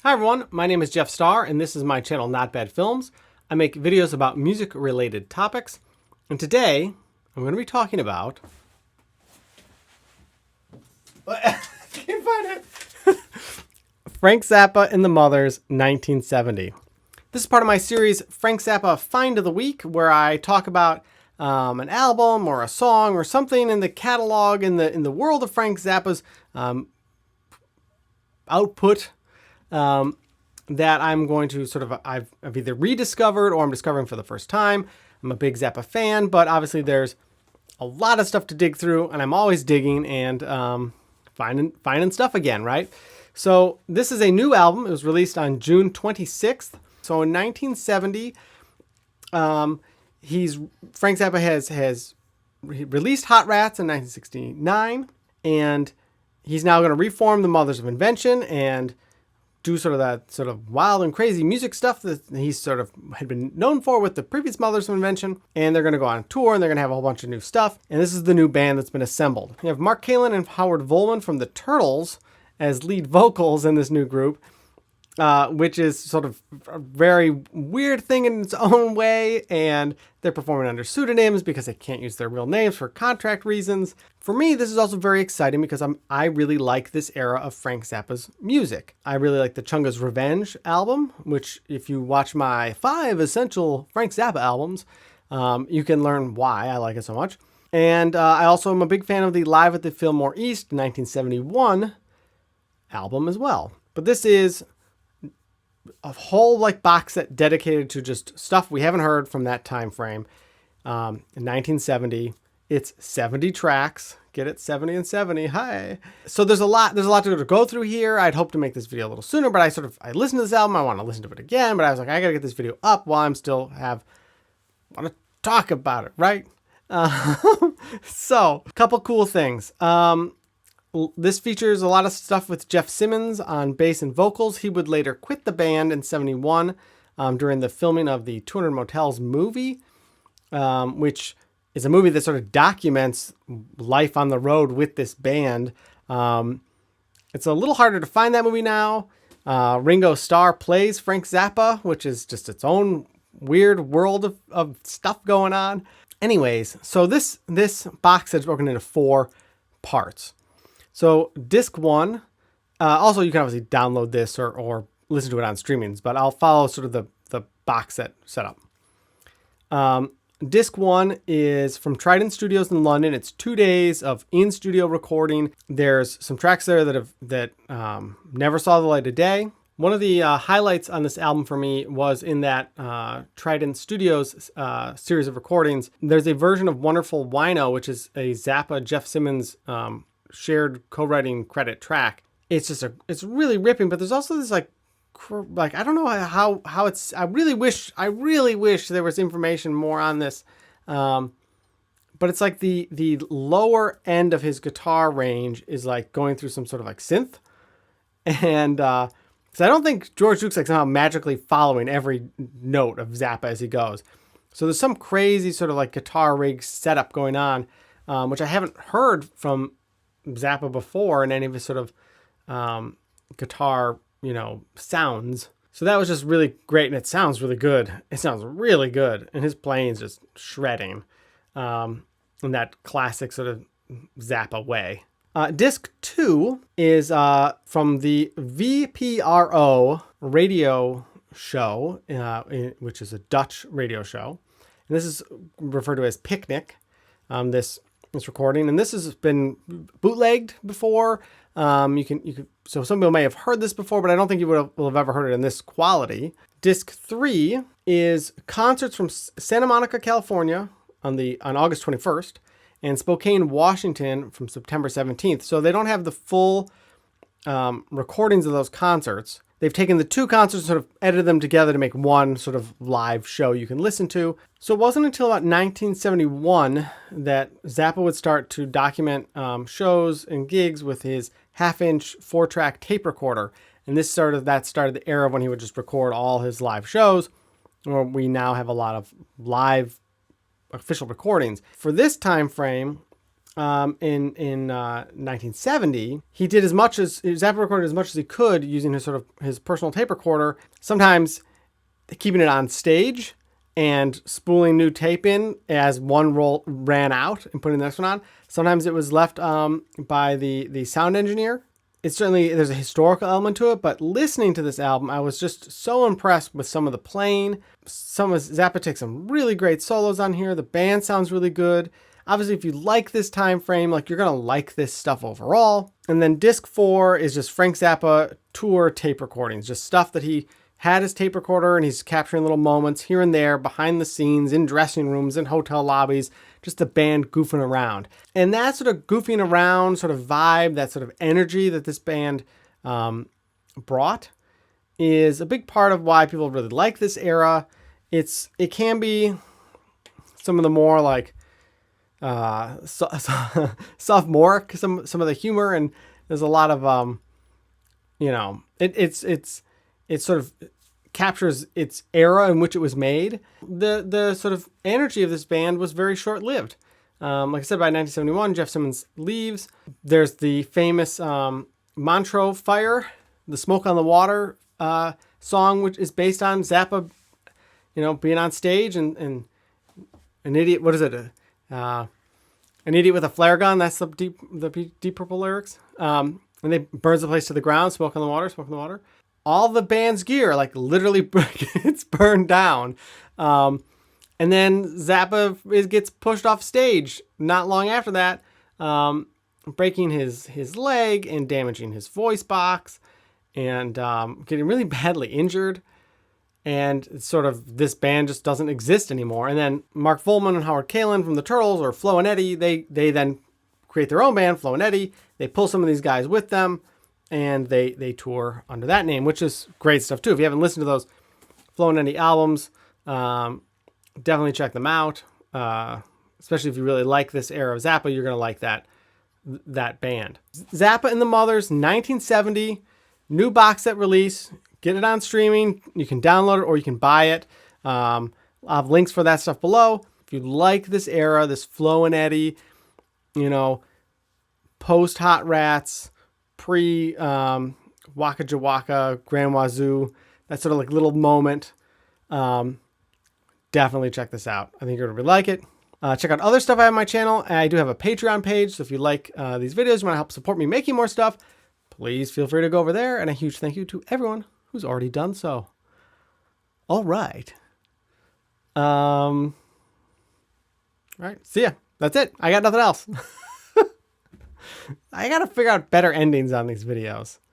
Hi everyone, my name is Jeff Starr and this is my channel Not Bad Films. I make videos about music related topics, and today I'm going to be talking about... I can't find it. Frank Zappa and the Mothers, 1970. This is part of my series Frank Zappa Find of the Week, where I talk about an album or a song or something in the catalog in the world of Frank Zappa's output that I'm going to I've either rediscovered or I'm discovering for the first time. I'm a big Zappa fan, but obviously there's a lot of stuff to dig through, and I'm always digging and finding stuff again, right? So this is a new album. It was released on June 26th. So in 1970, Frank Zappa has released Hot Rats in 1969, and he's now going to reform the Mothers of Invention and do that wild and crazy music stuff that he had been known for with the previous Mothers of Invention. And they're going to go on tour and they're going to have a whole bunch of new stuff. And this is the new band that's been assembled. You have Mark Kalin and Howard Volman from the Turtles as lead vocals in this new group, which is sort of a very weird thing in its own way. And they're performing under pseudonyms because they can't use their real names for contract reasons. For me, this is also very exciting because I really like this era of Frank Zappa's music. I really like the Chunga's Revenge album, which if you watch my 5 essential Frank Zappa albums, you can learn why I like it so much. And I also am a big fan of the Live at the Fillmore East 1971 album as well. But this is a whole box set dedicated to just stuff we haven't heard from that time frame. In 1970, it's 70 tracks. Get it? 70 and 70. Hi. So there's a lot to go through here. I'd hoped to make this video a little sooner, but I listened to this album. I want to listen to it again, but I was like, I got to get this video up while I'm still want to talk about it, right? So a couple cool things. This features a lot of stuff with Jeff Simmons on bass and vocals. He would later quit the band in 71 during the filming of the 200 Motels movie, which is a movie that sort of documents life on the road with this band. It's a little harder to find that movie now. Ringo Starr plays Frank Zappa, which is just its own weird world of stuff going on. Anyways, so this box set is broken into 4 parts. So disc 1, also you can obviously download this or listen to it on streamings, but I'll follow sort of the box set setup. Disc 1 is from Trident Studios in London. It's 2 days of in-studio recording. There's some tracks there that never saw the light of day. One of the highlights on this album for me was in that Trident Studios series of recordings. There's a version of Wonderful Wino, which is a Zappa Jeff Simmons shared co-writing credit track. It's really ripping, but there's also this I don't know how it's. I really wish there was information more on this, but it's like the lower end of his guitar range is going through some sort of synth, and because I don't think George Duke's somehow magically following every note of Zappa as he goes. So there's some crazy sort of guitar rig setup going on, which I haven't heard from Zappa before in any of his sort of guitar sounds. So that was just really great, and it sounds really good. It sounds really good, and his playing's just shredding in that classic sort of Zappa way. Disc 2 is from the VPRO radio show, which is a Dutch radio show, and this is referred to as Picnic. This recording, and this has been bootlegged before. So some people may have heard this before, but I don't think you will have ever heard it in this quality. Disc 3 is concerts from Santa Monica, California on August 21st, and Spokane, Washington from September 17th. So they don't have the full recordings of those concerts. They've taken the 2 concerts and sort of edited them together to make one sort of live show you can listen to. So it wasn't until about 1971 that Zappa would start to document shows and gigs with his half-inch 4-track tape recorder. And that started the era when he would just record all his live shows, where we now have a lot of live official recordings. For this time frame, in 1970, he did Zappa recorded as much as he could using his personal tape recorder. Sometimes keeping it on stage and spooling new tape in as one roll ran out and putting the next one on. Sometimes it was left by the sound engineer. It's certainly, there's a historical element to it, but listening to this album, I was just so impressed with some of the playing. Zappa takes some really great solos on here. The band sounds really good. Obviously, if you like this time frame, like, you're gonna like this stuff overall. And then disc 4 is just Frank Zappa tour tape recordings, just stuff that he had his tape recorder and he's capturing little moments here and there behind the scenes, in dressing rooms, in hotel lobbies, just the band goofing around. And that sort of goofing around sort of vibe, that sort of energy that this band brought is a big part of why people really like this era. It can be some of the more like sophomoric, some of the humor, and there's a lot of it sort of captures its era in which it was made. The sort of energy of this band was very short-lived. Like I said, by 1971, Jeff Simmons leaves. There's the famous Montreux Fire, the Smoke on the Water song, which is based on Zappa, being on stage and an idiot. What is it? An idiot with a flare gun. That's the Deep Purple lyrics. And they burns the place to the ground. Smoke on the water. Smoke on the water. All the band's gear, like, literally gets burned down. And then Zappa gets pushed off stage not long after that, breaking his leg and damaging his voice box and getting really badly injured. And it's sort of, this band just doesn't exist anymore. And then Mark Volman and Howard Kalin from the Turtles, or Flo and Eddie, they then create their own band, Flo and Eddie. They pull some of these guys with them, and they tour under that name, which is great stuff too. If you haven't listened to those Flo and Eddie albums, definitely check them out. Especially if you really like this era of Zappa, you're going to like that band. Zappa and the Mothers, 1970, new box set release. Get it on streaming. You can download it or you can buy it. I'll have links for that stuff below. If you like this era, this Flo and Eddie, post Hot Rats, pre Waka Jawaka, Grand Wazoo, that sort of like little moment, definitely check this out. I think you're going to really like it. Check out other stuff I have on my channel. I do have a Patreon page, so if you like these videos, you want to help support me making more stuff, please feel free to go over there. And a huge thank you to everyone who's already done so. All right. All right. See ya. That's it. I got nothing else. I got to figure out better endings on these videos.